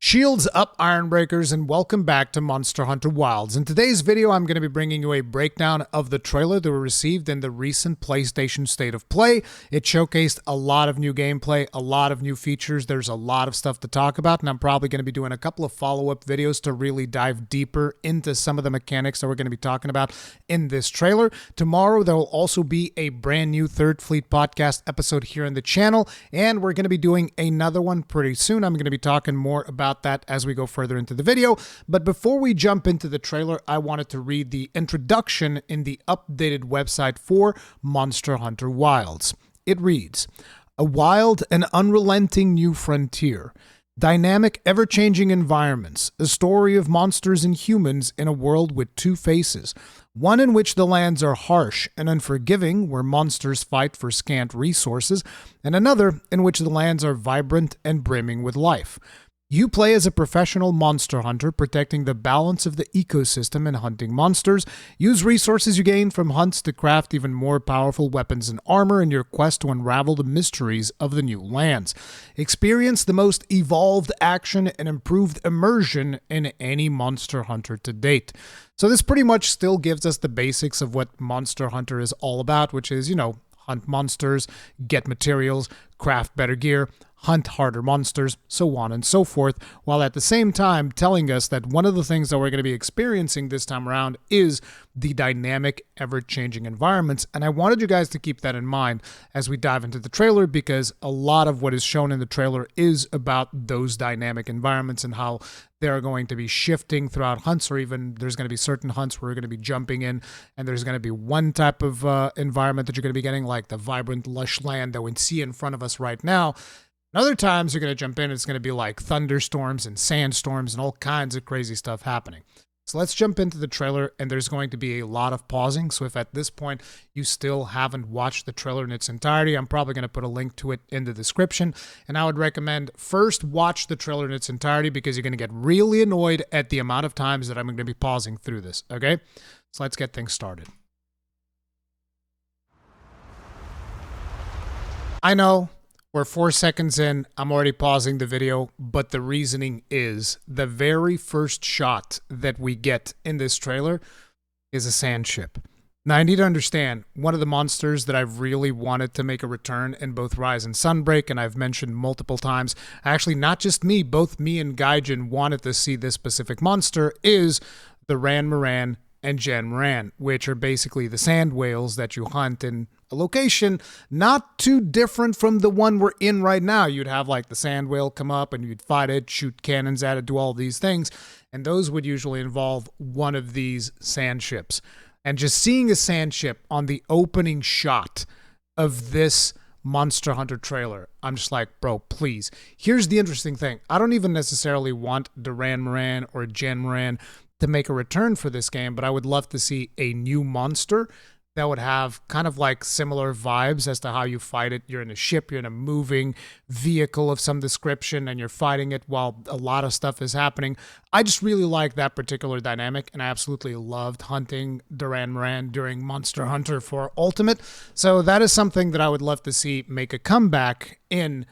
Shields up, Ironbreakers, and welcome back to Monster Hunter Wilds. In today's video, I'm going to be bringing you a breakdown of the trailer that we received in the recent PlayStation State of Play. It showcased a lot of new gameplay, a lot of new features. There's a lot of stuff to talk about, and I'm probably going to be doing a couple of follow-up videos to really dive deeper into some of the mechanics that we're going to be talking about in this trailer. Tomorrow, there will also be a brand new Third Fleet podcast episode here on the channel, and we're going to be doing another one pretty soon. I'm going to be talking more about that as we go further into the video. But before we jump into the trailer, I wanted to read the introduction in the updated website for Monster Hunter Wilds. It reads, "A wild and unrelenting new frontier. Dynamic, ever-changing environments, a story of monsters and humans in a world with two faces. One in which the lands are harsh and unforgiving, where monsters fight for scant resources, and another in which the lands are vibrant and brimming with life. You play as a professional monster hunter, protecting the balance of the ecosystem and hunting monsters. Use resources you gain from hunts to craft even more powerful weapons and armor in your quest to unravel the mysteries of the new lands. Experience the most evolved action and improved immersion in any Monster Hunter to date." So this pretty much still gives us the basics of what Monster Hunter is all about, which is, hunt monsters, get materials, craft better gear, hunt harder monsters, so on and so forth, while at the same time telling us that one of the things that we're going to be experiencing this time around is the dynamic, ever-changing environments. And I wanted you guys to keep that in mind as we dive into the trailer, because a lot of what is shown in the trailer is about those dynamic environments and how they're going to be shifting throughout hunts, or even there's going to be certain hunts where we're going to be jumping in and there's going to be one type of environment that you're going to be getting, like the vibrant, lush land that we see in front of us right now. And other times you're going to jump in, it's going to be like thunderstorms and sandstorms and all kinds of crazy stuff happening. So let's jump into the trailer, and there's going to be a lot of pausing. So if at this point you still haven't watched the trailer in its entirety, I'm probably going to put a link to it in the description. And I would recommend first watch the trailer in its entirety, because you're going to get really annoyed at the amount of times that I'm going to be pausing through this, okay? So let's get things started. I know we're 4 seconds in, I'm already pausing the video, but the reasoning is the very first shot that we get in this trailer is a sand ship. Now, I need to understand, one of the monsters that I've really wanted to make a return in both Rise and Sunbreak, and I've mentioned multiple times, actually not just me, both me and Gaijin wanted to see this specific monster, is the Ran Moran and Jan Moran, which are basically the sand whales that you hunt in a location not too different from the one we're in right now. You'd have like the sand whale come up and you'd fight it, shoot cannons at it, do all these things, and those would usually involve one of these sand ships. And just seeing a sand ship on the opening shot of this Monster Hunter trailer, I'm just like, bro, please. Here's the interesting thing. I don't even necessarily want Duran Moran or Jen Moran to make a return for this game, but I would love to see a new monster that would have kind of like similar vibes as to how you fight it. You're in a ship, you're in a moving vehicle of some description, and you're fighting it while a lot of stuff is happening. I just really like that particular dynamic, and I absolutely loved hunting Duran Moran during Monster Hunter for Ultimate. So that is something that I would love to see make a comeback in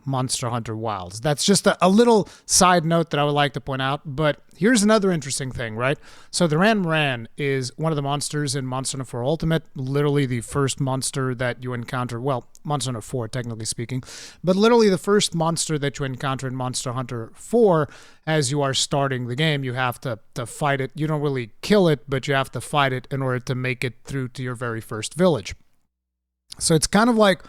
Monster Hunter Wilds. That's just a little side note that I would like to point out. But here's another interesting thing, right? So the Ran Moran is one of the monsters in Monster Hunter 4 Ultimate, literally the first monster that you encounter, well, Monster Hunter 4, technically speaking, but literally the first monster that you encounter in Monster Hunter 4 as you are starting the game. You have to fight it. You don't really kill it, but you have to fight it in order to make it through to your very first village. So it's kind of like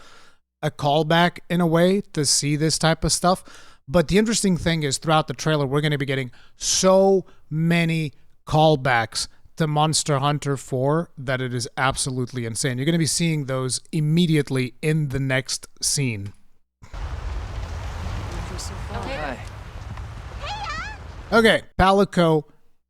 a callback in a way to see this type of stuff. But the interesting thing is, throughout the trailer, we're going to be getting so many callbacks to Monster Hunter 4 that it is absolutely insane. You're going to be seeing those immediately in the next scene. Okay, Palico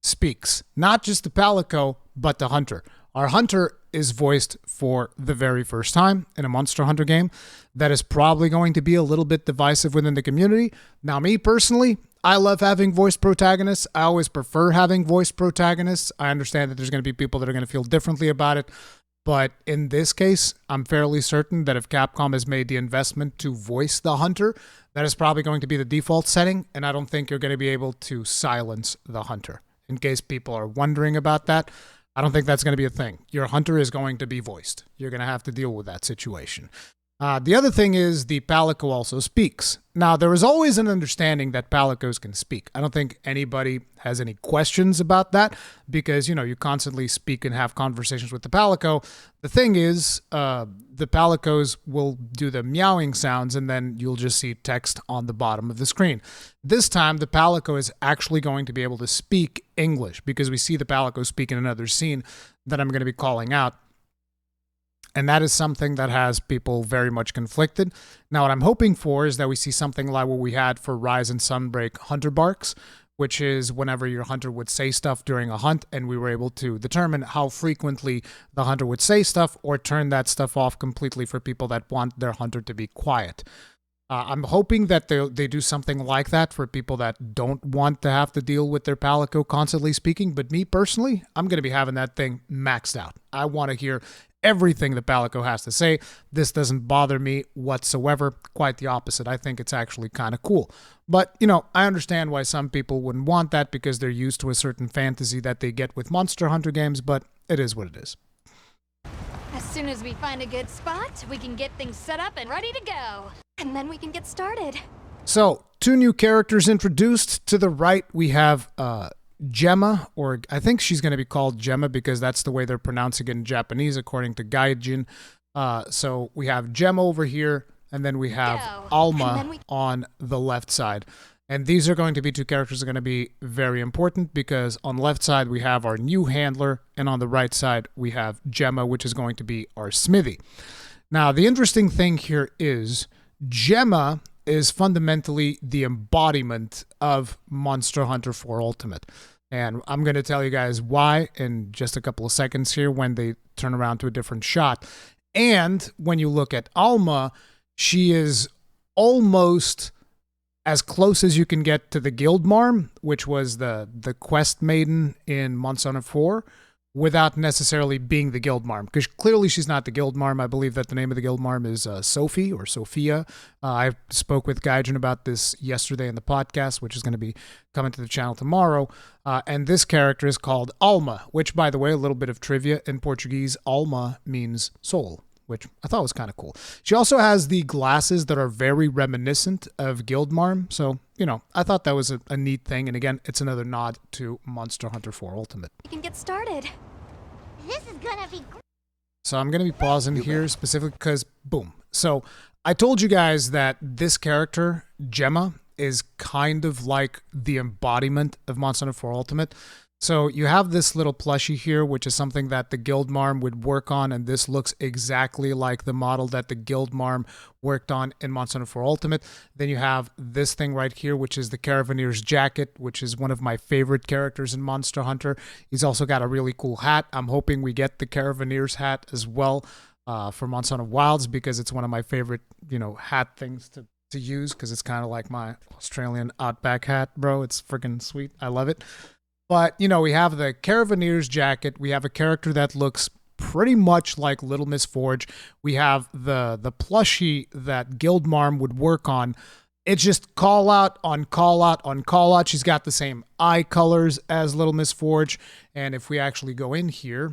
speaks. Not just the Palico, but the Hunter. Our Hunter is voiced for the very first time in a Monster Hunter game. That is probably going to be a little bit divisive within the community. Now, me personally, I love having voice protagonists. I always prefer having voice protagonists. I understand that there's going to be people that are going to feel differently about it. But in this case, I'm fairly certain that if Capcom has made the investment to voice the hunter, that is probably going to be the default setting, and I don't think you're going to be able to silence the hunter. In case people are wondering about that, I don't think that's going to be a thing. Your hunter is going to be voiced. You're going to have to deal with that situation. The other thing is the Palico also speaks. Now, there is always an understanding that Palicos can speak. I don't think anybody has any questions about that because, you know, you constantly speak and have conversations with the Palico. The thing is, the Palicos will do the meowing sounds and then you'll just see text on the bottom of the screen. This time, the Palico is actually going to be able to speak English because we see the Palico speak in another scene that I'm going to be calling out. And that is something that has people very much conflicted. Now, what I'm hoping for is that we see something like what we had for Rise and Sunbreak Hunter Barks, which is whenever your hunter would say stuff during a hunt, and we were able to determine how frequently the hunter would say stuff or turn that stuff off completely for people that want their hunter to be quiet. I'm hoping that they do something like that for people that don't want to have to deal with their Palico constantly speaking. But me personally, I'm going to be having that thing maxed out. I want to hear everything the Palico has to say. This doesn't bother me whatsoever. Quite the opposite. I think it's actually kind of cool. But, you know, I understand why some people wouldn't want that because they're used to a certain fantasy that they get with Monster Hunter games, but it is what it is. As soon as we find a good spot, we can get things set up and ready to go. And then we can get started. So, 2 new characters introduced. To the right, we have Gemma, or I think she's going to be called Gemma because that's the way they're pronouncing it in Japanese, according to Gaijin. So we have Gemma over here, and then we have Alma on the left side. And these are going to be 2 characters that are going to be very important because on the left side, we have our new handler, and on the right side, we have Gemma, which is going to be our smithy. Now, the interesting thing here is Gemma is fundamentally the embodiment of Monster Hunter 4 Ultimate. And I'm going to tell you guys why in just a couple of seconds here when they turn around to a different shot. And when you look at Alma, she is almost as close as you can get to the Guildmarm, which was the quest maiden in Monster Hunter 4, without necessarily being the Guildmarm. Because clearly she's not the Guildmarm. I believe that the name of the Guildmarm is Sophie or Sophia. I spoke with Gaijin about this yesterday in the podcast, which is going to be coming to the channel tomorrow. And this character is called Alma, which, by the way, a little bit of trivia. In Portuguese, Alma means soul, which I thought was kind of cool. She also has the glasses that are very reminiscent of Guildmarm. So, you know, I thought that was a neat thing. And again, it's another nod to Monster Hunter 4 Ultimate. We can get started. This is gonna be great. So I'm going to be pausing here specifically because, boom. So I told you guys that this character, Gemma, is kind of like the embodiment of Monster Hunter 4 Ultimate. So you have this little plushie here, which is something that the Guildmarm would work on, and this looks exactly like the model that the Guildmarm worked on in Monster Hunter 4 Ultimate. Then you have this thing right here, which is the Caravanier's jacket, which is one of my favorite characters in Monster Hunter. He's also got a really cool hat. I'm hoping we get the Caravanier's hat as well for Monster Hunter Wilds because it's one of my favorite, you know, hat things to use because it's kind of like my Australian Outback hat, bro. It's freaking sweet. I love it. But, you know, we have the Caravanier's jacket. We have a character that looks pretty much like Little Miss Forge. We have the plushie that Guildmarm would work on. It's just call out on call out on call out. She's got the same eye colors as Little Miss Forge. And if we actually go in here,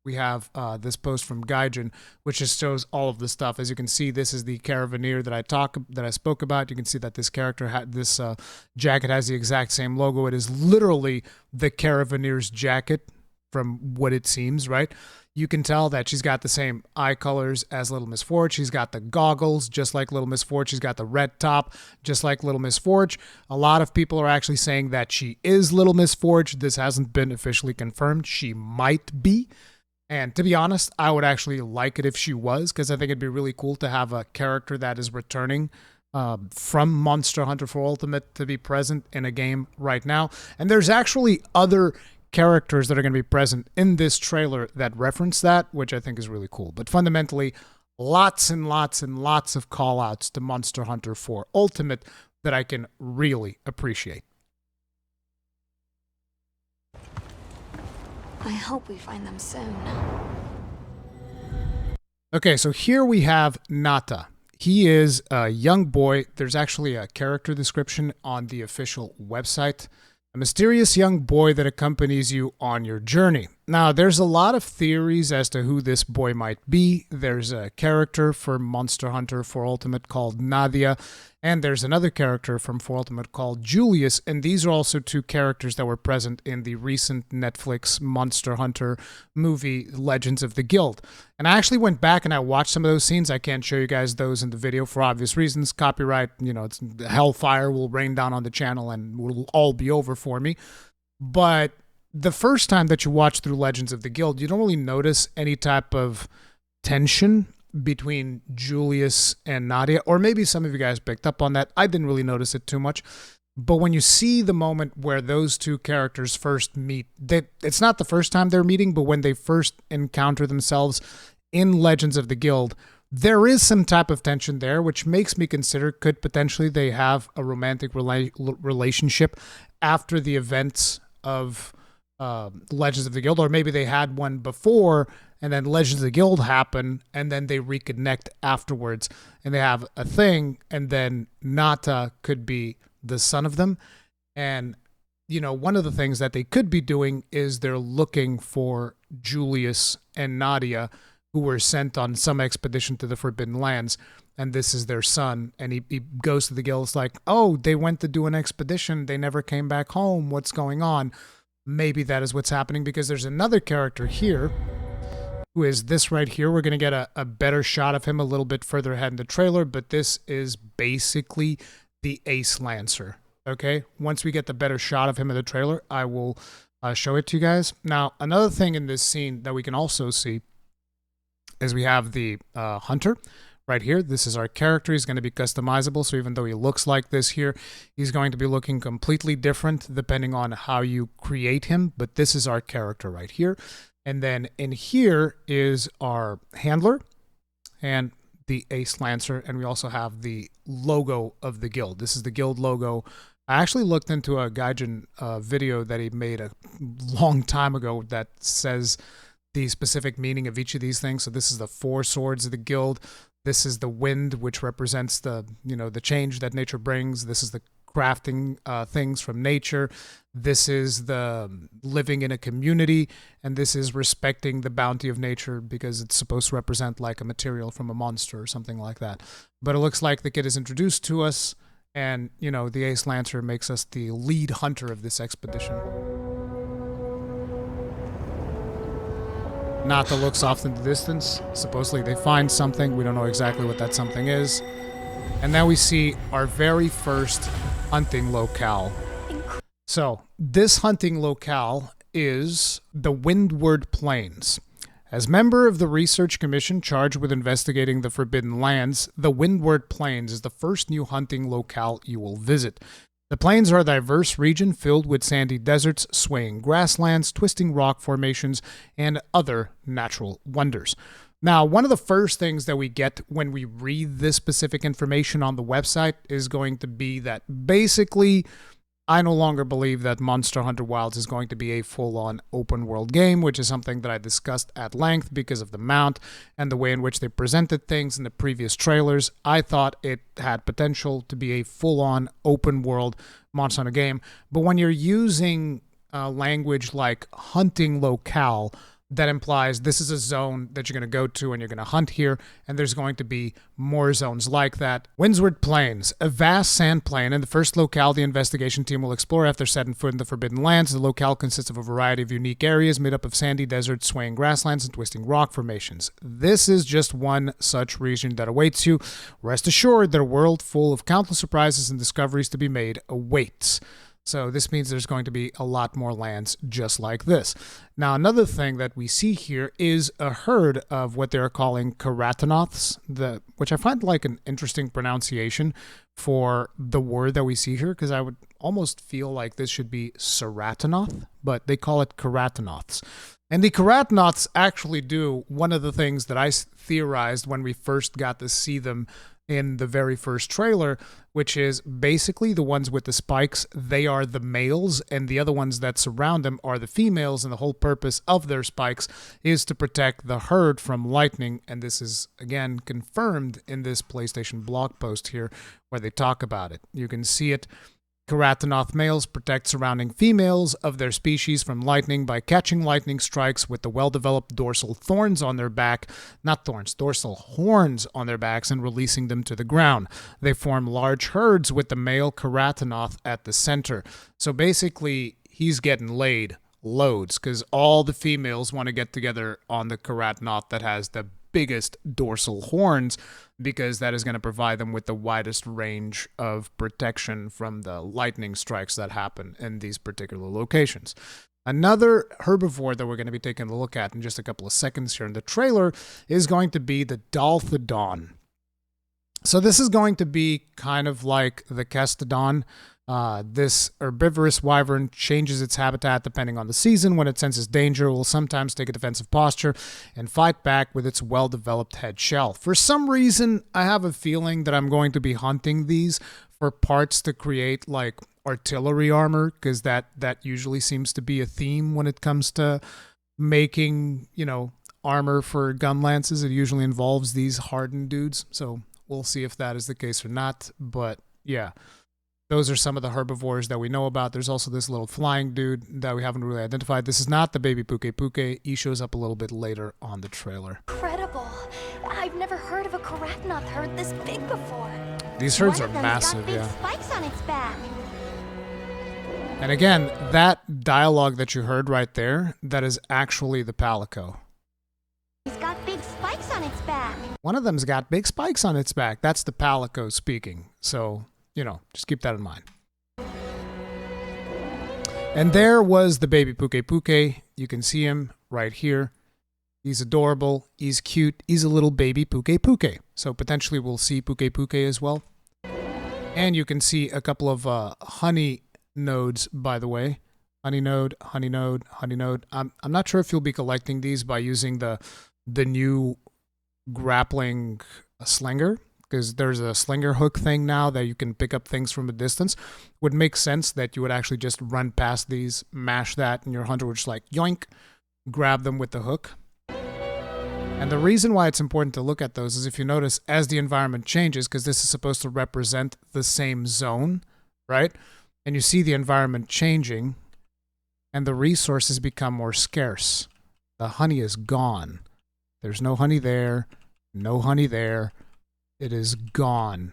we have this post from Gaijin, which just shows all of the stuff. As you can see, this is the Caravanier that I spoke about. You can see that this character had this jacket has the exact same logo. It is literally the Caravanier's jacket from what it seems, right? You can tell that she's got the same eye colors as Little Miss Forge. She's got the goggles, just like Little Miss Forge. She's got the red top, just like Little Miss Forge. A lot of people are actually saying that she is Little Miss Forge. This hasn't been officially confirmed. She might be. And to be honest, I would actually like it if she was, because I think it'd be really cool to have a character that is returning from Monster Hunter 4 Ultimate to be present in a game right now. And there's actually other characters that are going to be present in this trailer that reference that, which I think is really cool. But fundamentally, lots and lots and lots of call-outs to Monster Hunter 4 Ultimate that I can really appreciate. I hope we find them soon. Okay, so here we have Nata. He is a young boy. There's actually a character description on the official website. A mysterious young boy that accompanies you on your journey. Now, there's a lot of theories as to who this boy might be. There's a character for Monster Hunter 4 Ultimate called Nadia, and there's another character from 4 Ultimate called Julius, and these are also two characters that were present in the recent Netflix Monster Hunter movie, Legends of the Guild. And I actually went back and I watched some of those scenes. I can't show you guys those in the video for obvious reasons. Copyright, it's hellfire will rain down on the channel and will all be over for me. But the first time that you watch through Legends of the Guild, you don't really notice any type of tension between Julius and Nadia, or maybe some of you guys picked up on that. I didn't really notice it too much. But when you see the moment where those two characters first meet, it's not the first time they're meeting, but when they first encounter themselves in Legends of the Guild, there is some type of tension there, which makes me consider could potentially they have a romantic relationship after the events of Legends of the Guild, or maybe they had one before and then Legends of the Guild happen and then they reconnect afterwards and they have a thing, and then Nata could be the son of them. And one of the things that they could be doing is they're looking for Julius and Nadia, who were sent on some expedition to the Forbidden Lands, and this is their son. And he goes to the guild. It's like, oh, they went to do an expedition, they never came back home, what's going on? Maybe that is what's happening, because there's another character here who is this right here. We're going to get a better shot of him a little bit further ahead in the trailer, but this is basically the Ace Lancer. Okay, once we get the better shot of him in the trailer, I will show it to you guys. Now, another thing in this scene that we can also see is we have the hunter right here. This is our character. He's going to be customizable, so even though he looks like this here, he's going to be looking completely different depending on how you create him, but this is our character right here. And then in here is our handler and the Ace Lancer, and we also have the logo of the guild. This is the guild logo. I actually looked into a Gaijin video that he made a long time ago that says the specific meaning of each of these things. So this is the 4 swords of the guild. This is the wind, which represents the change that nature brings. This is the crafting things from nature. This is the living in a community, and this is respecting the bounty of nature, because it's supposed to represent like a material from a monster or something like that. But it looks like the kid is introduced to us, and the Ace Lancer makes us the lead hunter of this expedition. Nata looks off in the distance. Supposedly they find something. We don't know exactly what that something is. And now we see our very first hunting locale. So this hunting locale is the Windward Plains. As member of the research commission charged with investigating the Forbidden Lands, the Windward Plains is the first new hunting locale you will visit. The plains are a diverse region filled with sandy deserts, swaying grasslands, twisting rock formations, and other natural wonders. Now, one of the first things that we get when we read this specific information on the website is going to be that basically, I no longer believe that Monster Hunter Wilds is going to be a full-on open-world game, which is something that I discussed at length because of the mount and the way in which they presented things in the previous trailers. I thought it had potential to be a full-on open-world Monster Hunter game, but when you're using language like hunting locale, that implies this is a zone that you're going to go to and you're going to hunt here, and there's going to be more zones like that. Windward Plains, a vast sand plain, and the first locale the investigation team will explore after setting foot in the Forbidden Lands. The locale consists of a variety of unique areas made up of sandy deserts, swaying grasslands, and twisting rock formations. This is just one such region that awaits you. Rest assured that a world full of countless surprises and discoveries to be made awaits. So this means there's going to be a lot more lands just like this. Now, another thing that we see here is a herd of what they're calling Karatanoths, which I find like an interesting pronunciation for the word that we see here, because I would almost feel like this should be Ceratanoth, but they call it Karatanoths. And the Karatanoths actually do one of the things that I theorized when we first got to see them in the very first trailer, which is basically the ones with the spikes. They are the males, and the other ones that surround them are the females, and the whole purpose of their spikes is to protect the herd from lightning. And this is, again, confirmed in this PlayStation blog post here where they talk about it. You can see it. Karatanoth males protect surrounding females of their species from lightning by catching lightning strikes with the well-developed dorsal thorns on their back, not thorns, dorsal horns on their backs, and releasing them to the ground. They form large herds with the male Karatanoth at the center. So basically, he's getting laid loads because all the females want to get together on the Karatanoth that has the biggest dorsal horns, because that is going to provide them with the widest range of protection from the lightning strikes that happen in these particular locations. Another herbivore that we're going to be taking a look at in just a couple of seconds here in the trailer is going to be the Dolphodon. So this is going to be kind of like the Kestodon. This herbivorous wyvern changes its habitat depending on the season. When it senses danger, it will sometimes take a defensive posture and fight back with its well-developed head shell. For some reason, I have a feeling that I'm going to be hunting these for parts to create like artillery armor, because that usually seems to be a theme when it comes to making, armor for gun lances. It usually involves these hardened dudes. So we'll see if that is the case or not. But yeah. Those are some of the herbivores that we know about. There's also this little flying dude that we haven't really identified. This is not the baby Puke Puke. He shows up a little bit later on the trailer. Incredible. I've never heard of a Karatanoth herd this big before. These herds are One of them's massive, got big yeah. spikes on its back. And again, that dialogue that you heard right there, that is actually the Palico. It's got big spikes on its back. One of them's got big spikes on its back. That's the Palico speaking. So, just keep that in mind. And there was the baby Puke Puke. You can see him right here. He's adorable. He's cute. He's a little baby Puke Puke. So potentially we'll see Puke Puke as well. And you can see a couple of honey nodes, by the way. Honey node, honey node, honey node. I'm not sure if you'll be collecting these by using the new grappling slinger, because there's a slinger hook thing now that you can pick up things from a distance. Would make sense that you would actually just run past these, mash that, and your hunter would just like yoink, grab them with the hook. And the reason why it's important to look at those is if you notice as the environment changes, because this is supposed to represent the same zone, right? And you see the environment changing and the resources become more scarce. The honey is gone. There's no honey there, no honey there. It is gone.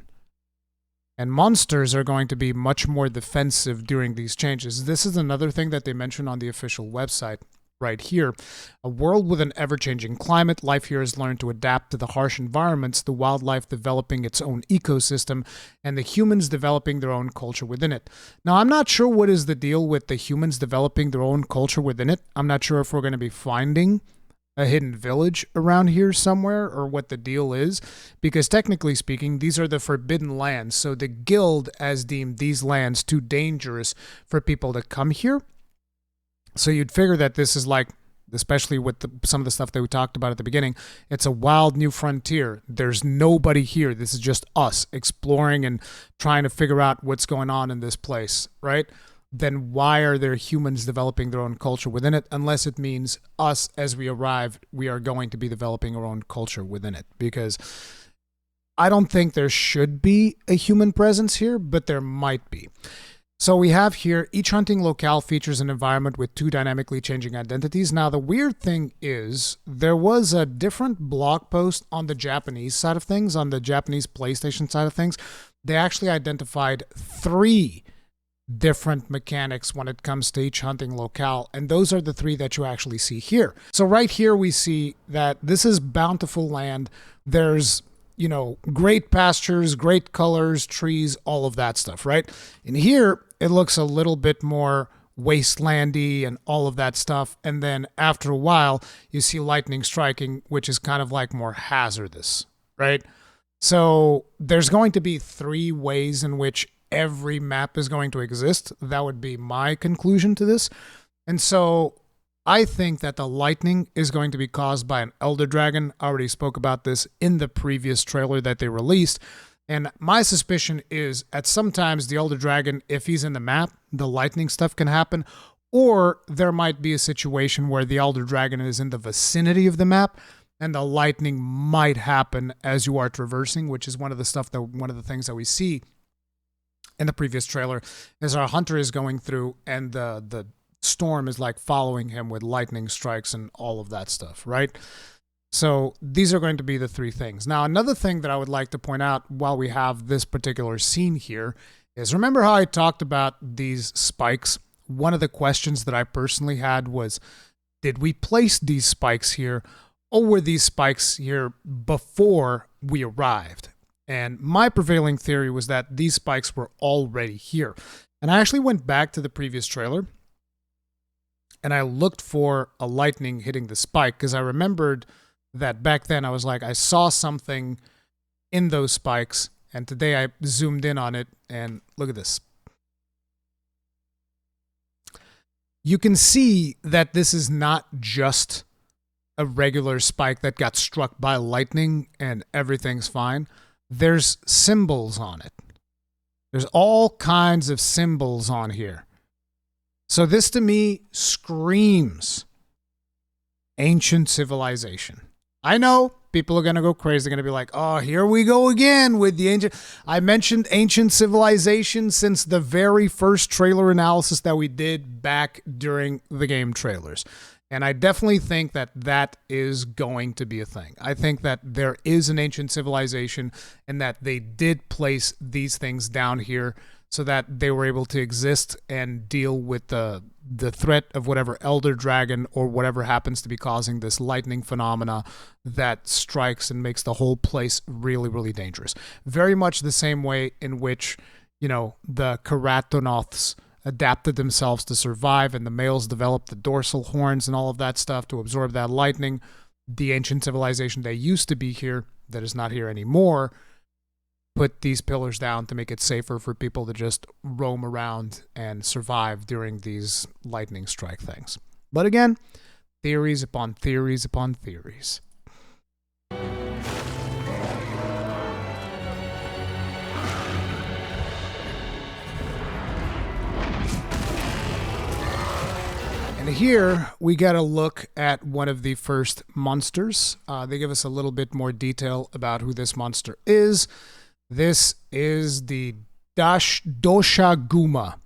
And monsters are going to be much more defensive during these changes. This is another thing that they mention on the official website right here. A world with an ever-changing climate. Life here has learned to adapt to the harsh environments, the wildlife developing its own ecosystem, and the humans developing their own culture within it. Now, I'm not sure what is the deal with the humans developing their own culture within it. I'm not sure if we're going to be finding a hidden village around here somewhere or what the deal is, because technically speaking, these are the forbidden lands. So the guild has deemed these lands too dangerous for people to come here. So you'd figure that this is like, especially with some of the stuff that we talked about at the beginning, it's a wild new frontier. There's nobody here. This is just us exploring and trying to figure out what's going on in this place, right? Then why are there humans developing their own culture within it? Unless it means us, as we arrive, we are going to be developing our own culture within it. Because I don't think there should be a human presence here, but there might be. So we have here, each hunting locale features an environment with two dynamically changing identities. Now, the weird thing is, there was a different blog post on the Japanese side of things, on the Japanese PlayStation side of things. They actually identified 3 different mechanics when it comes to each hunting locale, and those are the 3 that you actually see here. So right here we see that this is bountiful land. There's, great pastures, great colors, trees, all of that stuff, right? And here it looks a little bit more wastelandy and all of that stuff, and then after a while you see lightning striking, which is kind of like more hazardous, right? So there's going to be 3 ways in which every map is going to exist. That would be my conclusion to this. And so I think that the lightning is going to be caused by an elder dragon. I already spoke about this in the previous trailer that they released. And my suspicion is at sometimes the elder dragon, if he's in the map, the lightning stuff can happen. Or there might be a situation where the elder dragon is in the vicinity of the map and the lightning might happen as you are traversing, which is one of the things that we see in the previous trailer is our hunter is going through and the storm is like following him with lightning strikes and all of that stuff, right? So these are going to be the three things. Now, another thing that I would like to point out while we have this particular scene here is, remember how I talked about these spikes? One of the questions that I personally had was, did we place these spikes here, or were these spikes here before we arrived? And my prevailing theory was that these spikes were already here. And I actually went back to the previous trailer and I looked for a lightning hitting the spike because I remembered that back then I was like, I saw something in those spikes, and today I zoomed in on it and look at this. You can see that this is not just a regular spike that got struck by lightning and everything's fine. There's symbols on it. There's all kinds of symbols on here. So this to me screams ancient civilization. I know people are going to go crazy. They're going to be like, oh, here we go again with the ancient. I mentioned ancient civilization since the very first trailer analysis that we did back during the game trailers. And I definitely think that that is going to be a thing. I think that there is an ancient civilization and that they did place these things down here so that they were able to exist and deal with the threat of whatever elder dragon or whatever happens to be causing this lightning phenomena that strikes and makes the whole place really, really dangerous. Very much the same way in which, you know, the Keratonoths adapted themselves to survive and the males developed the dorsal horns and all of that stuff to absorb that lightning. The ancient civilization that used to be here, that is not here anymore, put these pillars down to make it safer for people to just roam around and survive during these lightning strike things. But again, theories upon theories upon theories. And here we got a look at one of the first monsters. They give us a little bit more detail about who this monster is. This is the Doshaguma,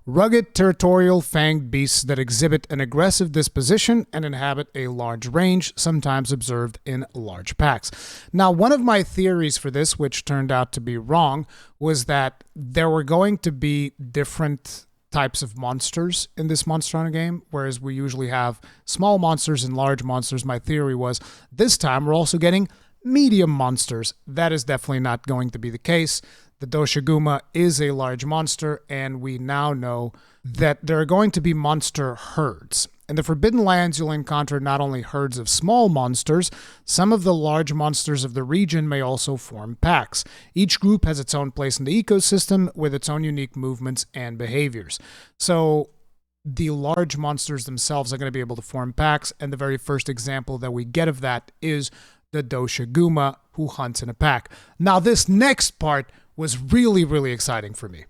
rugged territorial fanged beasts that exhibit an aggressive disposition and inhabit a large range, sometimes observed in large packs. Now, one of my theories for this, which turned out to be wrong, was that there were going to be different types of monsters in this Monster Hunter game, whereas we usually have small monsters and large monsters. My theory was this time we're also getting medium monsters. That is definitely not going to be the case. The Doshaguma is a large monster, and we now know that there are going to be monster herds. In the Forbidden Lands, you'll encounter not only herds of small monsters, some of the large monsters of the region may also form packs. Each group has its own place in the ecosystem with its own unique movements and behaviors. So the large monsters themselves are going to be able to form packs, and the very first example that we get of that is the Doshaguma, who hunts in a pack. Now, this next part was really, really exciting for me.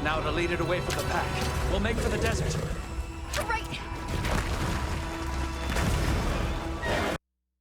Now to lead it away from the pack, we'll make for the desert. Right.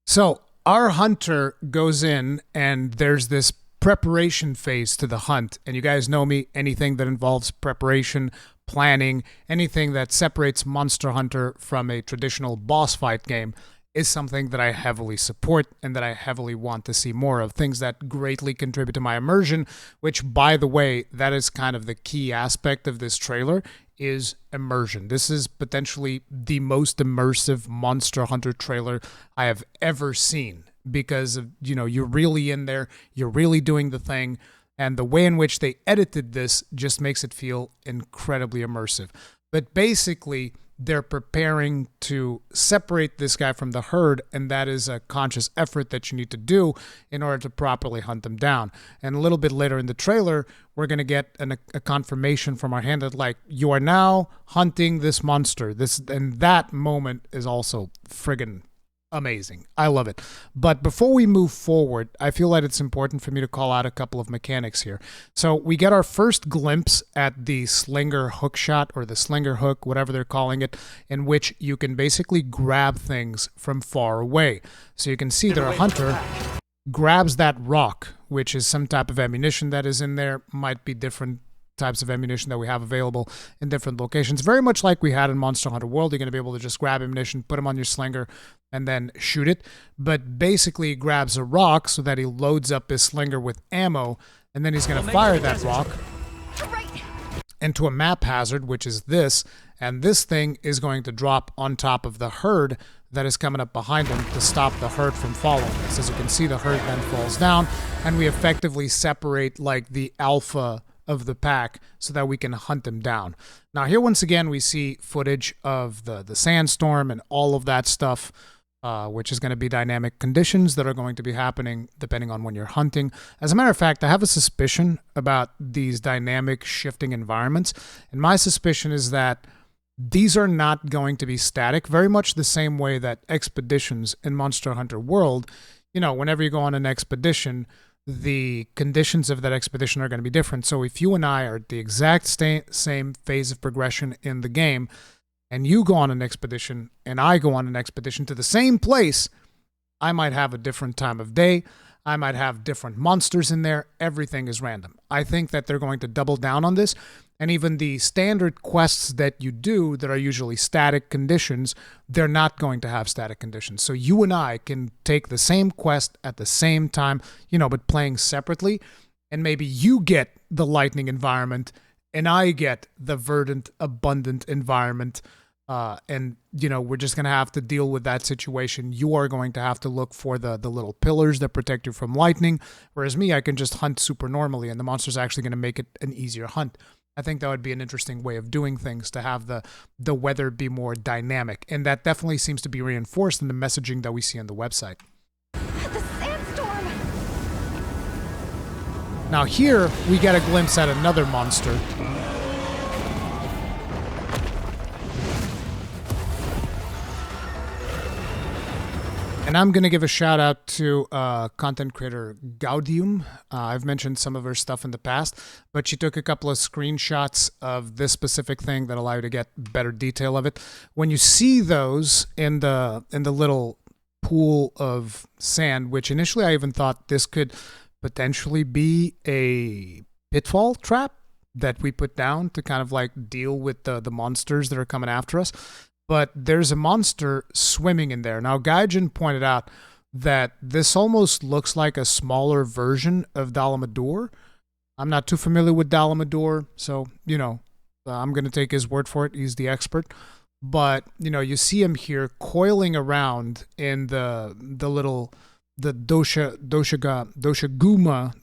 So our hunter goes in, and there's this preparation phase to the hunt. And you guys know me, anything that involves preparation, planning, anything that separates Monster Hunter from a traditional boss fight game is something that I heavily support and that I heavily want to see more of. Things that greatly contribute to my immersion, which, by the way, that is kind of the key aspect of this trailer, is immersion. This is potentially the most immersive Monster Hunter trailer I have ever seen because of, you know, you're really in there, you're really doing the thing, and the way in which they edited this just makes it feel incredibly immersive. But basically, they're preparing to separate this guy from the herd, and that is a conscious effort that you need to do in order to properly hunt them down. And a little bit later in the trailer, we're going to get a confirmation from our hand that, like, you are now hunting this monster. And that moment is also friggin' amazing. I love it. But before we move forward, I feel like it's important for me to call out a couple of mechanics here. So we get our first glimpse at the slinger hook shot, or the slinger hook, whatever they're calling it, in which you can basically grab things from far away. So you can see that our hunter grabs that rock, which is some type of ammunition that is in there. Might be different types of ammunition that we have available in different locations. Very much like we had in Monster Hunter World, you're going to be able to just grab ammunition, put them on your slinger, and then shoot it. But basically, he grabs a rock so that he loads up his slinger with ammo, and then he's going to fire that rock into a map hazard, which is this, and this thing is going to drop on top of the herd that is coming up behind him to stop the herd from following us. As you can see, the herd then falls down, and we effectively separate like the alpha of the pack so that we can hunt them down. Now here once again we see footage of the sandstorm and all of that stuff, which is going to be dynamic conditions that are going to be happening depending on when you're hunting. As a matter of fact, I have a suspicion about these dynamic shifting environments, and my suspicion is that these are not going to be static, very much the same way that expeditions in Monster Hunter World, you know, whenever you go on an expedition, the conditions of that expedition are going to be different. So if you and I are at the exact same phase of progression in the game, and you go on an expedition and I go on an expedition to the same place, I might have a different time of day. I might have different monsters in there. Everything is random. I think that they're going to double down on this. And even the standard quests that you do that are usually static conditions, they're not going to have static conditions. So you and I can take the same quest at the same time, you know, but playing separately. And maybe you get the lightning environment and I get the verdant, abundant environment. And, you know, we're just going to have to deal with that situation. You are going to have to look for the little pillars that protect you from lightning. Whereas me, I can just hunt super normally and the monster's actually going to make it an easier hunt. I think that would be an interesting way of doing things, to have the weather be more dynamic. And that definitely seems to be reinforced in the messaging that we see on the website. The sandstorm! Now here, we get a glimpse at another monster. And I'm going to give a shout out to content creator Gaudium. I've mentioned some of her stuff in the past, but she took a couple of screenshots of this specific thing that allow you to get better detail of it. When you see those in the little pool of sand, which initially I even thought this could potentially be a pitfall trap that we put down to kind of like deal with the monsters that are coming after us. But there's a monster swimming in there. Now, Gaijin pointed out that this almost looks like a smaller version of Dalamador. I'm not too familiar with Dalamador, so, you know, I'm going to take his word for it. He's the expert. But, you know, you see him here coiling around in the Doshaguma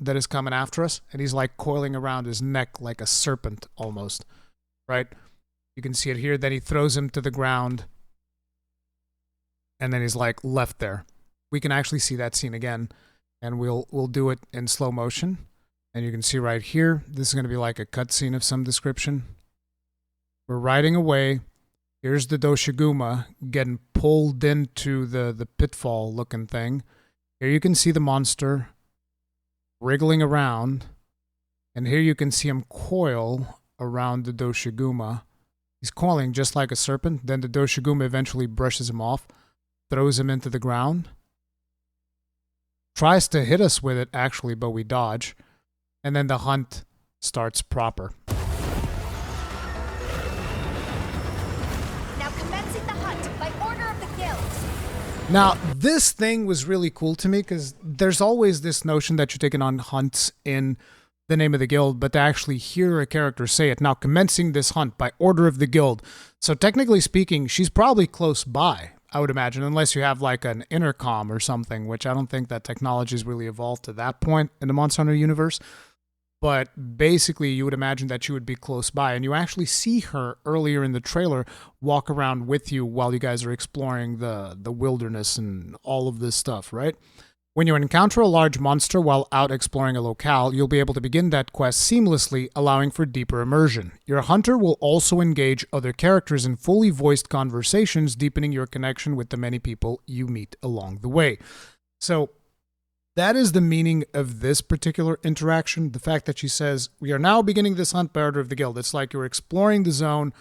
that is coming after us. And he's like coiling around his neck like a serpent almost, right? You can see it here. Then he throws him to the ground. And then he's like left there. We can actually see that scene again. And we'll do it in slow motion. And you can see right here, this is going to be like a cutscene of some description. We're riding away. Here's the Doshaguma getting pulled into the pitfall looking thing. Here you can see the monster wriggling around. And here you can see him coil around the Doshaguma. He's coiling just like a serpent. Then the Doshaguma eventually brushes him off, throws him into the ground. Tries to hit us with it, actually, but we dodge. And then the hunt starts proper. Now commencing the hunt by order of the guild. Now, this thing was really cool to me because there's always this notion that you're taking on hunts in the name of the guild, but to actually hear a character say it. Now, commencing this hunt by order of the guild. So technically speaking, she's probably close by, I would imagine, unless you have like an intercom or something, which I don't think that technology's really evolved to that point in the Monster Hunter universe. but basically you would imagine that she would be close by, and you actually see her earlier in the trailer walk around with you while you guys are exploring the wilderness and all of this stuff, right? When you encounter a large monster while out exploring a locale, you'll be able to begin that quest seamlessly, allowing for deeper immersion. Your hunter will also engage other characters in fully voiced conversations, deepening your connection with the many people you meet along the way. So that is the meaning of this particular interaction. The fact that she says, we are now beginning this hunt by order of the guild. It's like you're exploring the zone,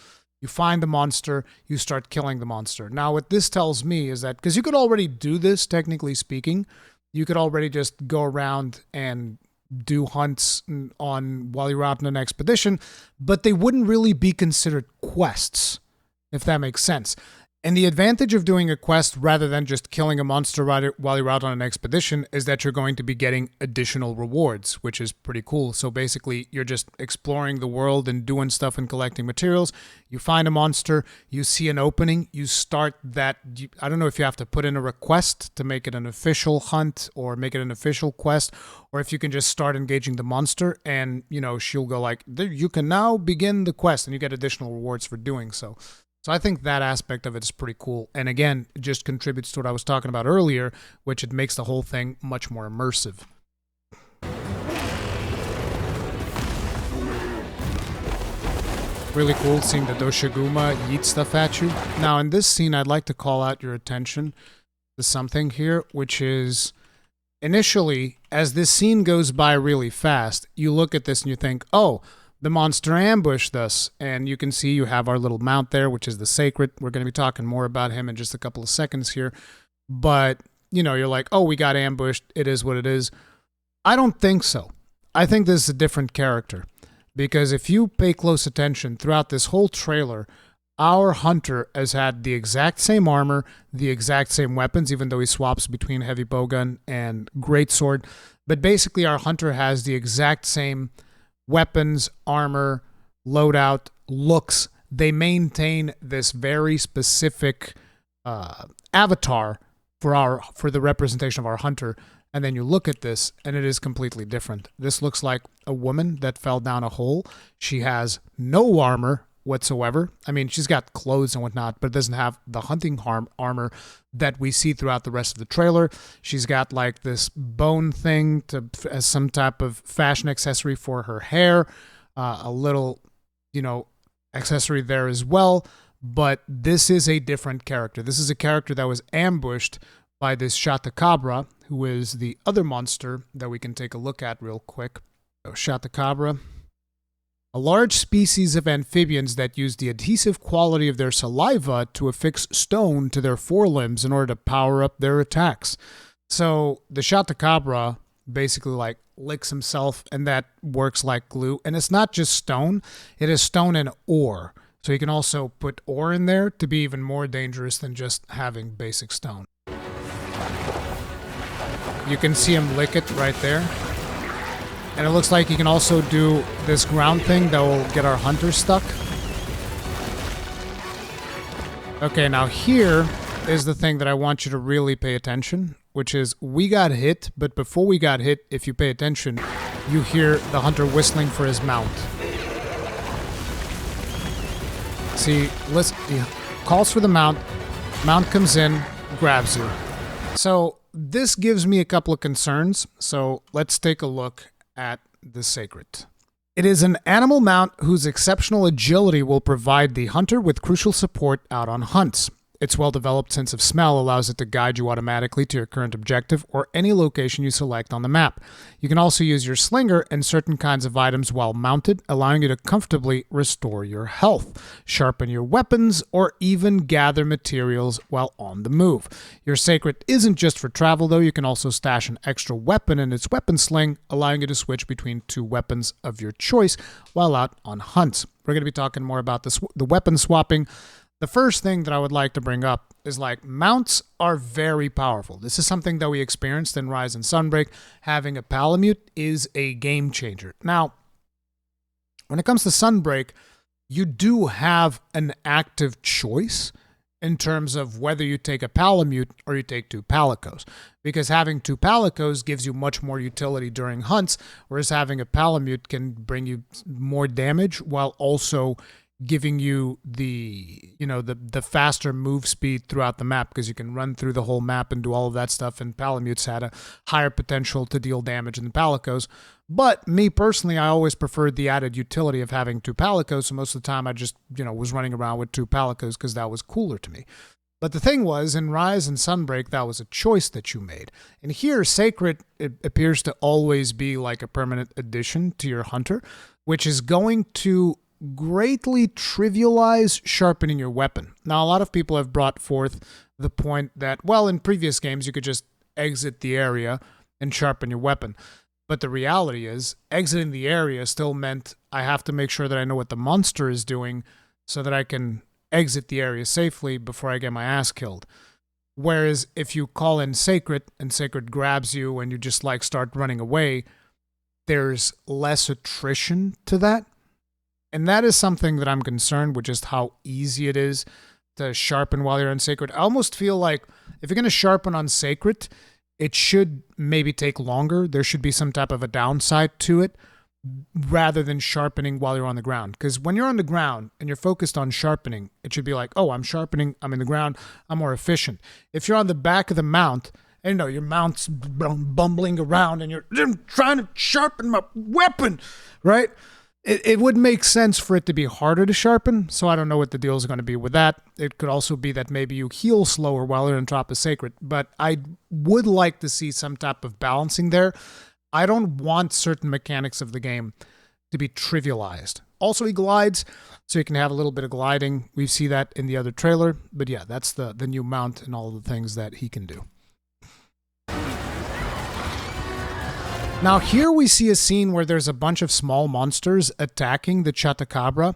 you find the monster, you start killing the monster. Now what this tells me is that, because you could already do this, technically speaking, you could already just go around and do hunts while you're out on an expedition, but they wouldn't really be considered quests, if that makes sense. And the advantage of doing a quest rather than just killing a monster while you're out on an expedition is that you're going to be getting additional rewards, which is pretty cool. So basically, you're just exploring the world and doing stuff and collecting materials. You find a monster, you see an opening, you start that. I don't know if you have to put in a request to make it an official hunt or make it an official quest, or if you can just start engaging the monster and, she'll go like, you can now begin the quest, and you get additional rewards for doing so. So I think that aspect of it is pretty cool. And again, it just contributes to what I was talking about earlier, which it makes the whole thing much more immersive. Really cool seeing the Doshaguma yeet stuff at you. Now in this scene, I'd like to call out your attention to something here, which is initially, as this scene goes by really fast, you look at this and you think, oh, the monster ambushed us, and you can see you have our little mount there, which is the Sacred. We're going to be talking more about him in just a couple of seconds here. But, you're like, oh, we got ambushed. It is what it is. I don't think so. I think this is a different character. Because if you pay close attention throughout this whole trailer, our hunter has had the exact same armor, the exact same weapons, even though he swaps between heavy bowgun and greatsword. But basically, our hunter has the exact same weapons, armor, loadout, looks. They maintain this very specific avatar for the representation of our hunter. And then you look at this, and it is completely different. This looks like a woman that fell down a hole. She has no armor whatsoever. I mean, she's got clothes and whatnot, but it doesn't have the hunting armor that we see throughout the rest of the trailer. She's got like this bone thing as some type of fashion accessory for her hair, a little, accessory there as well. But this is a different character. This is a character that was ambushed by this Shatakabra, who is the other monster that we can take a look at real quick. So Shatakabra, a large species of amphibians that use the adhesive quality of their saliva to affix stone to their forelimbs in order to power up their attacks. So the Shatakabra basically licks himself, and that works like glue. And it's not just stone, it is stone and ore. So you can also put ore in there to be even more dangerous than just having basic stone. You can see him lick it right there. And it looks like he can also do this ground thing that will get our hunter stuck. Okay, now here is the thing that I want you to really pay attention, which is we got hit, but before we got hit, if you pay attention, you hear the hunter whistling for his mount. See, listen, he calls for the mount comes in, grabs you. So this gives me a couple of concerns, so let's take a look at the Sacred. It is an animal mount whose exceptional agility will provide the hunter with crucial support out on hunts. Its well-developed sense of smell allows it to guide you automatically to your current objective or any location you select on the map. You can also use your slinger and certain kinds of items while mounted, allowing you to comfortably restore your health, sharpen your weapons, or even gather materials while on the move. Your Sacred isn't just for travel, though. You can also stash an extra weapon in its weapon sling, allowing you to switch between two weapons of your choice while out on hunts. We're going to be talking more about the weapon swapping. The first thing that I would like to bring up is mounts are very powerful. This is something that we experienced in Rise and Sunbreak. Having a Palamute is a game changer. Now, when it comes to Sunbreak, you do have an active choice in terms of whether you take a Palamute or you take 2 Palicos. Because having 2 Palicos gives you much more utility during hunts, whereas having a Palamute can bring you more damage while also giving you the faster move speed throughout the map, because you can run through the whole map and do all of that stuff, and Palamutes had a higher potential to deal damage than Palicos. But me personally, I always preferred the added utility of having 2 Palicos, so most of the time I just, was running around with 2 Palicos because that was cooler to me. But the thing was, in Rise and Sunbreak, that was a choice that you made. And here, Sacred, it appears to always be like a permanent addition to your Hunter, which is going to greatly trivialize sharpening your weapon. Now, a lot of people have brought forth the point that, well, in previous games, you could just exit the area and sharpen your weapon. But the reality is, exiting the area still meant I have to make sure that I know what the monster is doing so that I can exit the area safely before I get my ass killed. Whereas if you call in Sacred and Sacred grabs you and you just start running away, there's less attrition to that. And that is something that I'm concerned with, just how easy it is to sharpen while you're on Sacred. I almost feel like if you're going to sharpen on Sacred, it should maybe take longer. There should be some type of a downside to it rather than sharpening while you're on the ground. Because when you're on the ground and you're focused on sharpening, it should be like, oh, I'm sharpening, I'm in the ground, I'm more efficient. If you're on the back of the mount, and your mount's bumbling around and you're trying to sharpen my weapon, right? It would make sense for it to be harder to sharpen, so I don't know what the deal is going to be with that. It could also be that maybe you heal slower while you're on top of Sacred, but I would like to see some type of balancing there. I don't want certain mechanics of the game to be trivialized. Also, he glides, so you can have a little bit of gliding. We see that in the other trailer, but yeah, that's the new mount and all the things that he can do. Now here we see a scene where there's a bunch of small monsters attacking the Chotacabra.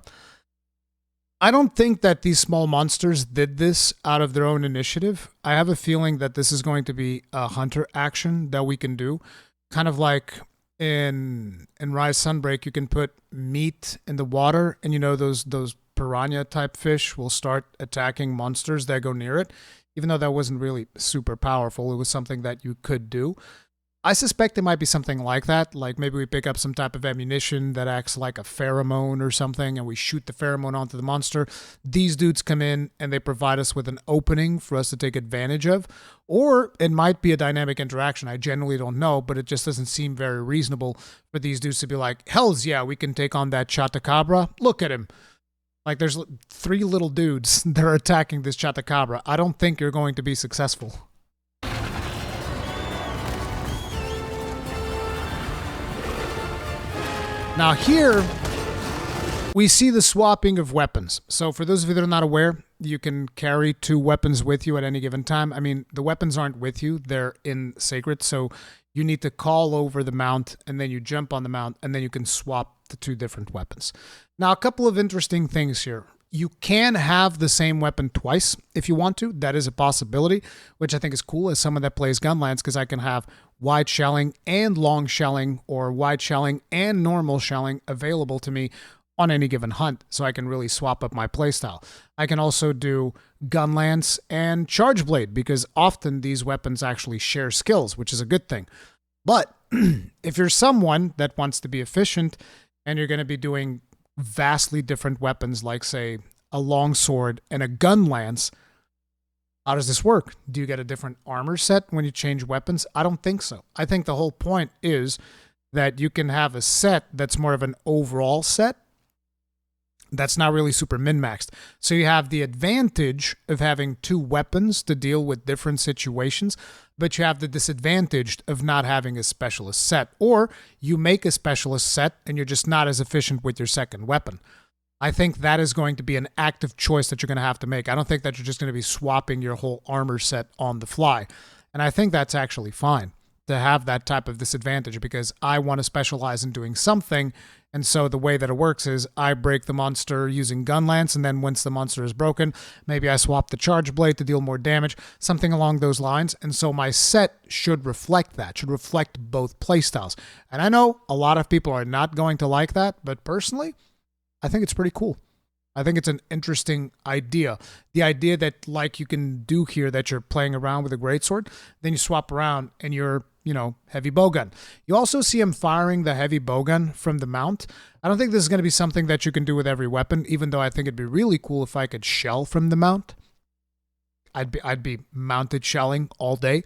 I don't think that these small monsters did this out of their own initiative. I have a feeling that this is going to be a hunter action that we can do. Kind of like in Rise Sunbreak, you can put meat in the water and those piranha type fish will start attacking monsters that go near it. Even though that wasn't really super powerful, it was something that you could do. I suspect it might be something like that, like maybe we pick up some type of ammunition that acts like a pheromone or something, and we shoot the pheromone onto the monster. These dudes come in, and they provide us with an opening for us to take advantage of. Or it might be a dynamic interaction. I genuinely don't know, but it just doesn't seem very reasonable for these dudes to be like, hells yeah, we can take on that Chotacabra. Look at him. Like, there's 3 little dudes that are attacking this Chotacabra. I don't think you're going to be successful. Now here, we see the swapping of weapons. So for those of you that are not aware, you can carry 2 weapons with you at any given time. I mean, the weapons aren't with you, they're in Sacred, so you need to call over the mount, and then you jump on the mount, and then you can swap the 2 different weapons. Now, a couple of interesting things here. You can have the same weapon twice if you want to. That is a possibility, which I think is cool as someone that plays Gunlance, because I can have wide shelling and long shelling, or wide shelling and normal shelling available to me on any given hunt, so I can really swap up my playstyle. I can also do Gunlance and Charge Blade, because often these weapons actually share skills, which is a good thing. But if you're someone that wants to be efficient and you're going to be doing vastly different weapons, like say a longsword and a gun lance, how does this work? Do you get a different armor set when you change weapons? I don't think so. I think the whole point is that you can have a set that's more of an overall set that's not really super min-maxed. So you have the advantage of having 2 weapons to deal with different situations, but you have the disadvantage of not having a specialist set. Or you make a specialist set and you're just not as efficient with your second weapon. I think that is going to be an active choice that you're going to have to make. I don't think that you're just going to be swapping your whole armor set on the fly. And I think that's actually fine to have that type of disadvantage, because I want to specialize in doing something. And so the way that it works is I break the monster using Gunlance, and then once the monster is broken, maybe I swap the Charge Blade to deal more damage, something along those lines. And so my set should reflect that, should reflect both playstyles. And I know a lot of people are not going to like that, but personally, I think it's pretty cool. I think it's an interesting idea. The idea that, like you can do here, that you're playing around with a greatsword, then you swap around and you're, heavy bowgun. You also see him firing the heavy bowgun from the mount. I don't think this is going to be something that you can do with every weapon, even though I think it'd be really cool if I could shell from the mount. I'd be mounted shelling all day.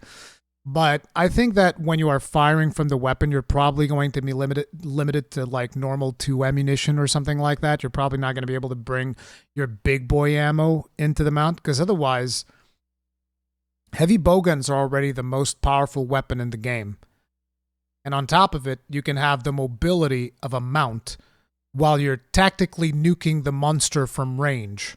But I think that when you are firing from the weapon, you're probably going to be limited to like normal 2 ammunition or something like that. You're probably not going to be able to bring your big boy ammo into the mount, because otherwise, heavy bowguns are already the most powerful weapon in the game. And on top of it, you can have the mobility of a mount while you're tactically nuking the monster from range.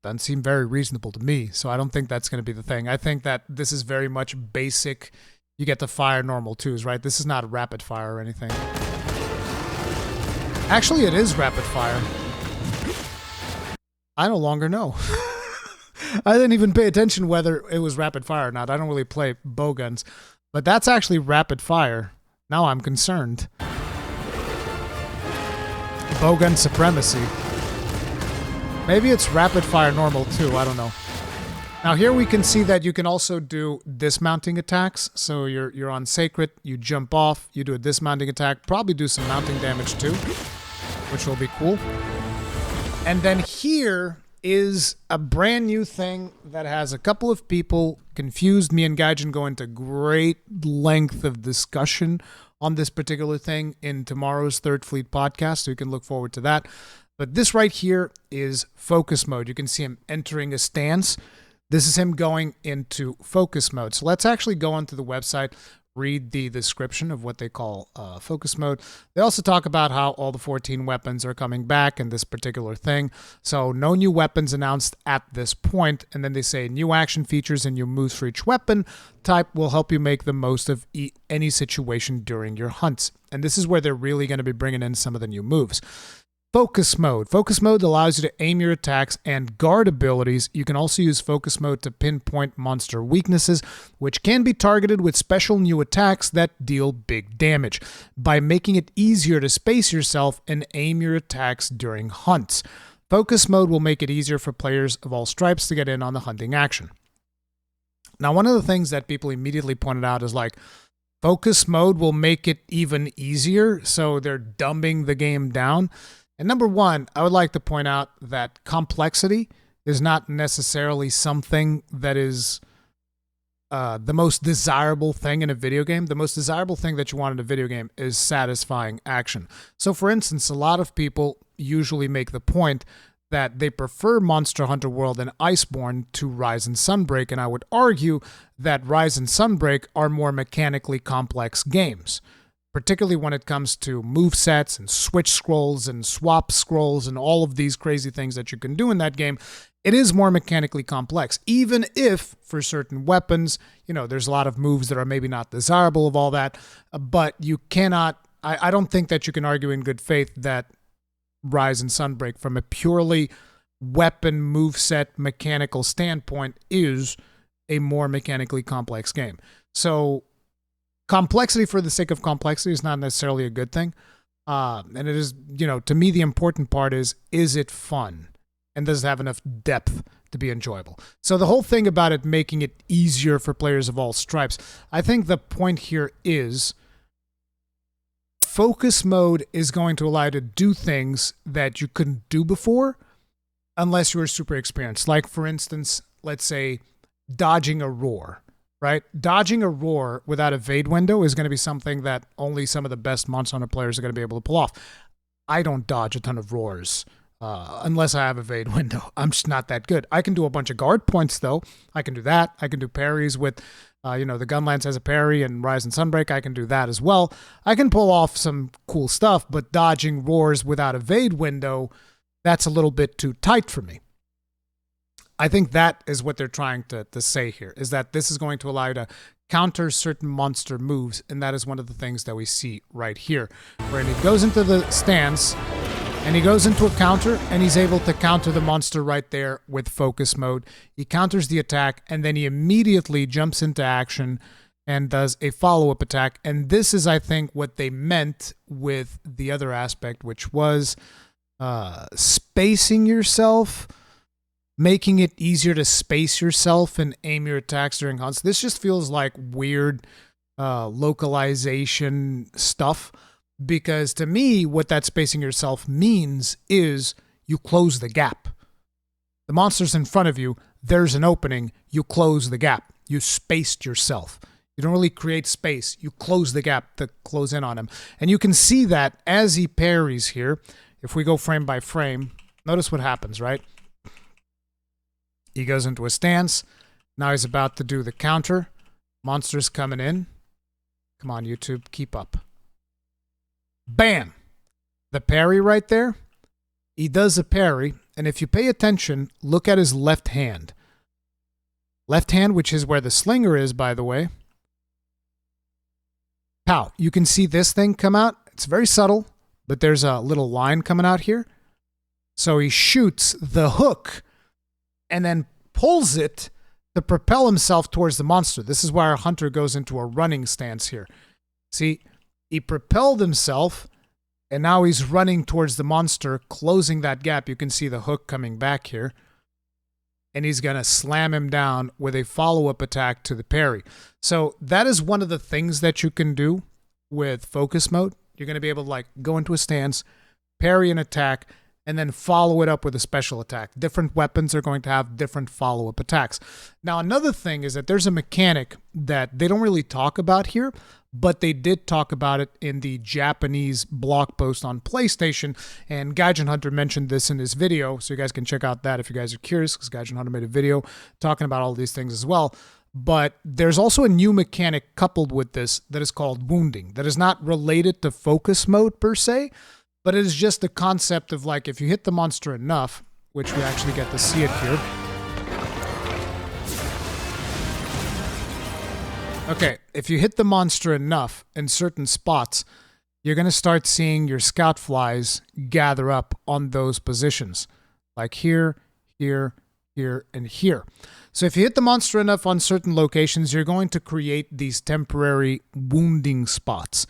Doesn't seem very reasonable to me, so I don't think that's going to be the thing. I think that this is very much basic. You get to fire normal 2s, right? This is not rapid fire or anything. Actually, it is rapid fire. I no longer know. I didn't even pay attention whether it was rapid fire or not. I don't really play bowguns. But that's actually rapid fire. Now I'm concerned. Bowgun supremacy. Maybe it's rapid fire normal too, I don't know. Now here we can see that you can also do dismounting attacks. So you're on Sacred, you jump off, you do a dismounting attack, probably do some mounting damage too, which will be cool. And then here is a brand new thing that has a couple of people confused. Me and Gaijin go into great length of discussion on this particular thing in tomorrow's Third Fleet podcast, so you can look forward to that. But this right here is focus mode. You can see him entering a stance. This is him going into focus mode. So let's actually go onto the website, read the description of what they call focus mode. They also talk about how all the 14 weapons are coming back in this particular thing. So no new weapons announced at this point. And then they say new action features and new moves for each weapon type will help you make the most of any situation during your hunts. And this is where they're really going to be bringing in some of the new moves. Focus mode. Focus mode allows you to aim your attacks and guard abilities. You can also use focus mode to pinpoint monster weaknesses, which can be targeted with special new attacks that deal big damage, by making it easier to space yourself and aim your attacks during hunts. Focus mode will make it easier for players of all stripes to get in on the hunting action. Now, one of the things that people immediately pointed out is like, focus mode will make it even easier, so they're dumbing the game down. And number one, I would like to point out that complexity is not necessarily something that is the most desirable thing in a video game. The most desirable thing that you want in a video game is satisfying action. So for instance, a lot of people usually make the point that they prefer Monster Hunter World and Iceborne to Rise and Sunbreak, and I would argue that Rise and Sunbreak are more mechanically complex games, particularly when it comes to movesets and switch scrolls and swap scrolls and all of these crazy things that you can do in that game. It is more mechanically complex, even if for certain weapons, there's a lot of moves that are maybe not desirable of all that, but you cannot, I don't think that you can argue in good faith that Rise and Sunbreak from a purely weapon moveset mechanical standpoint is a more mechanically complex game. So complexity for the sake of complexity is not necessarily a good thing. And it is, to me, the important part is it fun? And does it have enough depth to be enjoyable? So the whole thing about it making it easier for players of all stripes, I think the point here is focus mode is going to allow you to do things that you couldn't do before unless you were super experienced. Like, for instance, let's say dodging a roar. Right? Dodging a roar without a evade window is going to be something that only some of the best Monster Hunter players are going to be able to pull off. I don't dodge a ton of roars unless I have a evade window. I'm just not that good. I can do a bunch of guard points, though. I can do that. I can do parries with, the Gunlance has a parry, and Rise and Sunbreak, I can do that as well. I can pull off some cool stuff, but dodging roars without a evade window, that's a little bit too tight for me. I think that is what they're trying to say here, is that this is going to allow you to counter certain monster moves, and that is one of the things that we see right here, where he goes into the stance, and he goes into a counter, and he's able to counter the monster right there with focus mode. He counters the attack, and then he immediately jumps into action and does a follow-up attack, and this is, I think, what they meant with the other aspect, which was spacing yourself, making it easier to space yourself and aim your attacks during hunts. This just feels like weird localization stuff, because to me, what that spacing yourself means is you close the gap. The monster's in front of you, there's an opening, you close the gap. You spaced yourself. You don't really create space. You close the gap to close in on him. And you can see that as he parries here. If we go frame by frame, notice what happens, right? He goes into a stance. Now he's about to do the counter. Monster's coming in. Come on, YouTube, keep up. Bam! The parry right there. He does a parry. And if you pay attention, look at his left hand. Left hand, which is where the slinger is, by the way. Pow. You can see this thing come out. It's very subtle, but there's a little line coming out here. So he shoots the hook and then pulls it to propel himself towards the monster. This is why our hunter goes into a running stance here. See, he propelled himself, and now he's running towards the monster, closing that gap. You can see the hook coming back here. And he's going to slam him down with a follow-up attack to the parry. So that is one of the things that you can do with focus mode. You're going to be able to like go into a stance, parry an attack, and then follow it up with a special attack. Different weapons are going to have different follow-up attacks. Now, another thing is that there's a mechanic that they don't really talk about here, but they did talk about it in the Japanese blog post on PlayStation, and Gaijin Hunter mentioned this in his video, so you guys can check out that if you guys are curious, because Gaijin Hunter made a video talking about all these things as well. But there's also a new mechanic coupled with this that is called wounding, that is not related to focus mode per se, but it is just the concept of like if you hit the monster enough, which we actually get to see it here. Okay, if you hit the monster enough in certain spots, you're going to start seeing your scout flies gather up on those positions. Like here, here, here, and here. So if you hit the monster enough on certain locations, you're going to create these temporary wounding spots.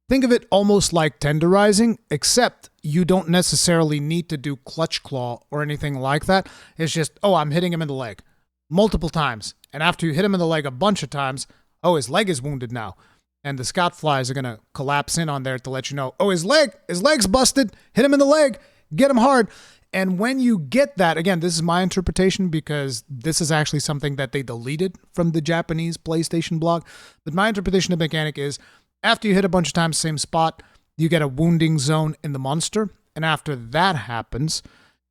Think of it almost like tenderizing, except you don't necessarily need to do clutch claw or anything like that. It's just, oh, I'm hitting him in the leg multiple times. And after you hit him in the leg a bunch of times, oh, his leg is wounded now. And the scout flies are going to collapse in on there to let you know, oh, his leg's busted. Hit him in the leg. Get him hard. And when you get that, again, this is my interpretation because this is actually something that they deleted from the Japanese PlayStation blog. But my interpretation of the mechanic is after you hit a bunch of times, same spot, you get a wounding zone in the monster. And after that happens,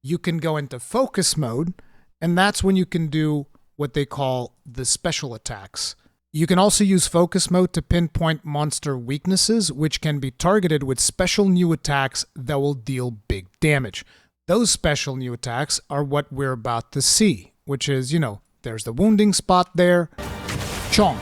you can go into focus mode. And that's when you can do what they call the special attacks. You can also use focus mode to pinpoint monster weaknesses, which can be targeted with special new attacks that will deal big damage. Those special new attacks are what we're about to see, which is, you know, there's the wounding spot there, chonk.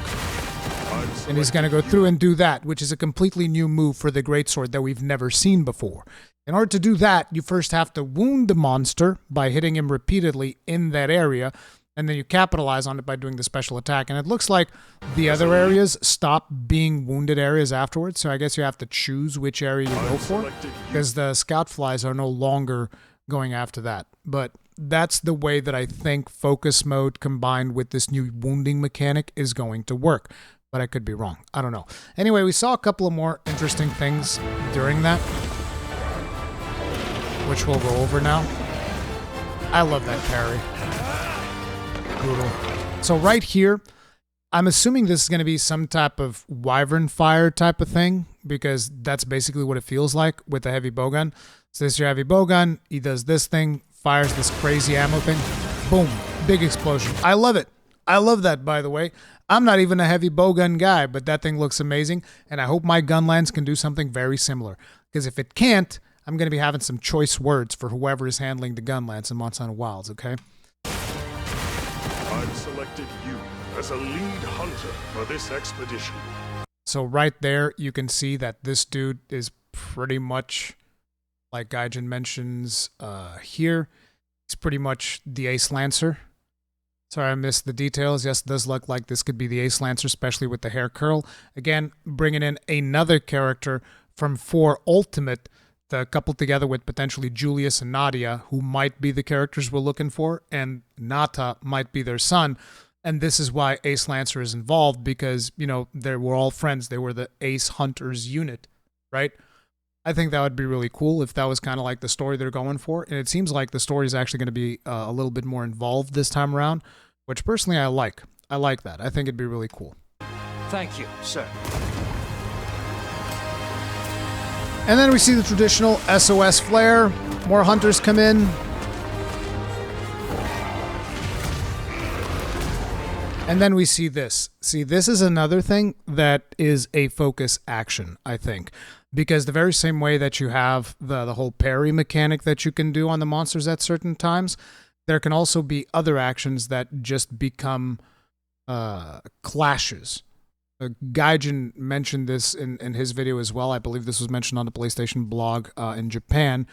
And he's going to go through and do that, which is a completely new move for the greatsword that we've never seen before. In order to do that, you first have to wound the monster by hitting him repeatedly in that area, and then you capitalize on it by doing the special attack. And it looks like the other areas stop being wounded areas afterwards, so I guess you have to choose which area you go for, because the scout flies are no longer going after that. But that's the way that I think focus mode combined with this new wounding mechanic is going to work. But I could be wrong. I don't know. Anyway, we saw a couple of more interesting things during that, which we'll go over now. I love that parry. Brutal. So right here, I'm assuming this is going to be some type of wyvern fire type of thing, because that's basically what it feels like with the heavy bowgun. So this is your heavy bowgun. He does this thing, fires this crazy ammo thing. Boom. Big explosion. I love it. I love that, by the way. I'm not even a heavy bowgun guy, but that thing looks amazing, and I hope my Gunlance can do something very similar. Because if it can't, I'm going to be having some choice words for whoever is handling the Gunlance in Monster Hunter Wilds, okay? I've selected you as a lead hunter for this expedition. So right there, you can see that this dude is pretty much, like Gaijin mentions here, he's pretty much the Ace Lancer. Sorry, I missed the details. Yes, it does look like this could be the Ace Lancer, especially with the hair curl. Again, bringing in another character from 4 Ultimate coupled together with potentially Julius and Nadia, who might be the characters we're looking for, and Nata might be their son. And this is why Ace Lancer is involved, because, you know, they were all friends. They were the Ace Hunters unit, right? I think that would be really cool if that was kind of like the story they're going for. And it seems like the story is actually going to be a little bit more involved this time around, which personally I like. I like that. I think it'd be really cool. Thank you, sir. And then we see the traditional SOS flare. More hunters come in. And then we see this. See, this is another thing that is a focus action, I think. Because the very same way that you have the whole parry mechanic that you can do on the monsters at certain times, there can also be other actions that just become clashes. Gaijin mentioned this in his video as well. I believe this was mentioned on the PlayStation blog in Japan.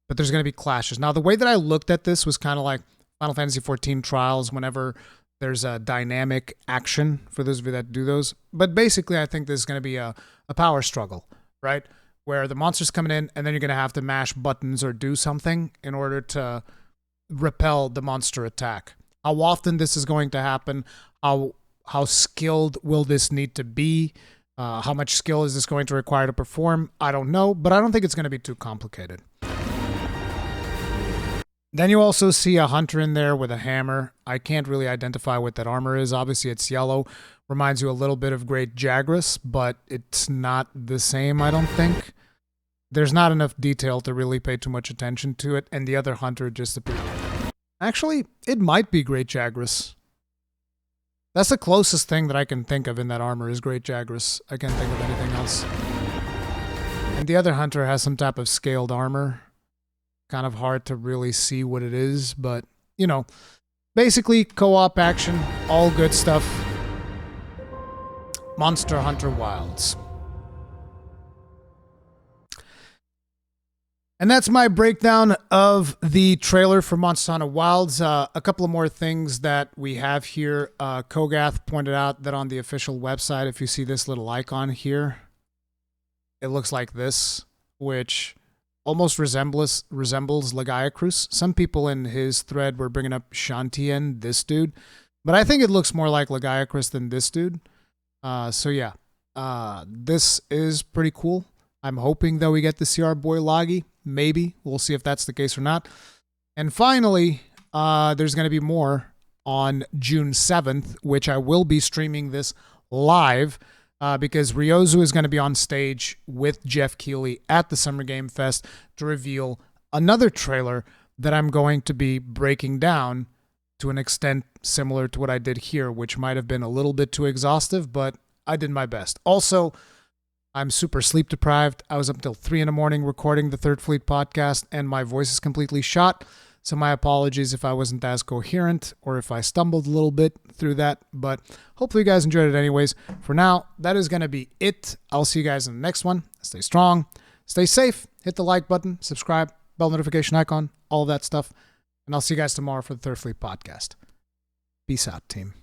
But there's going to be clashes. Now, the way that I looked at this was kind of like Final Fantasy XIV Trials, whenever there's a dynamic action for those of you that do those. But basically, I think there's going to be a power struggle, right? Where the monster's coming in, and then you're going to have to mash buttons or do something in order to repel the monster attack. How often this is going to happen, how skilled will this need to be, how much skill is this going to require to perform, I don't know, but I don't think it's going to be too complicated. Then you also see a hunter in there with a hammer. I can't really identify what that armor is. Obviously, it's yellow. Reminds you a little bit of Great Jagras, but it's not the same, I don't think. There's not enough detail to really pay too much attention to it, and the other hunter just appeared. Actually, it might be Great Jagras. That's the closest thing that I can think of in that armor is Great Jagras. I can't think of anything else. And the other hunter has some type of scaled armor. Kind of hard to really see what it is, but, you know, basically co-op action, all good stuff. Monster Hunter Wilds. And that's my breakdown of the trailer for Monster Hunter Wilds. A couple of more things that we have here. Kogath pointed out that on the official website, if you see this little icon here, it looks like this, which almost resembles Lagiacrus. Some people in his thread were bringing up Shantien, this dude, but I think it looks more like Lagiacrus than this dude. So yeah, this is pretty cool. I'm hoping that we get to see our boy Lagi. Maybe. We'll see if that's the case or not. And finally, there's going to be more on June 7th, which I will be streaming this live because Ryozu is going to be on stage with Jeff Keighley at the Summer Game Fest to reveal another trailer that I'm going to be breaking down to an extent similar to what I did here, which might have been a little bit too exhaustive, but I did my best. Also, I'm super sleep deprived. I was up until 3 a.m. recording the Third Fleet podcast, and my voice is completely shot. So my apologies if I wasn't as coherent or if I stumbled a little bit through that. But hopefully you guys enjoyed it anyways. For now, that is going to be it. I'll see you guys in the next one. Stay strong. Stay safe. Hit the like button. Subscribe. Bell notification icon. All of that stuff. And I'll see you guys tomorrow for the Third Fleet podcast. Peace out, team.